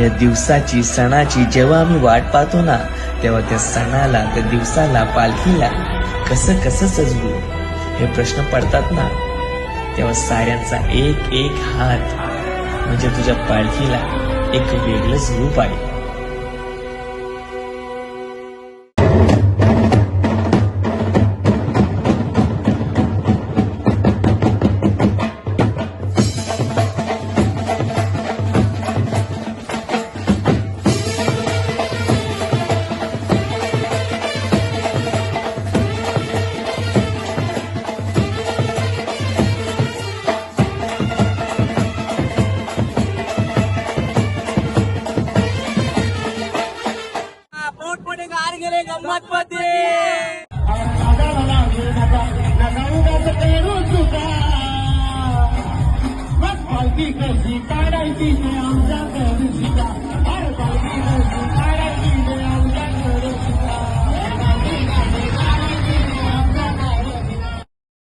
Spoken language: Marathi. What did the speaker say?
या दिवसाची सणाची जेव्हा आम्ही वाट पाहतो ना, तेव्हा त्या सणाला, त्या दिवसाला, पालखीला कसं कसं सजवू हे प्रश्न पडतात ना, तेव्हा साऱ्यांचा एक एक हात म्हणजे तुझ्या पालखीला एक वेगळंच रूप आहे. गम्मत पते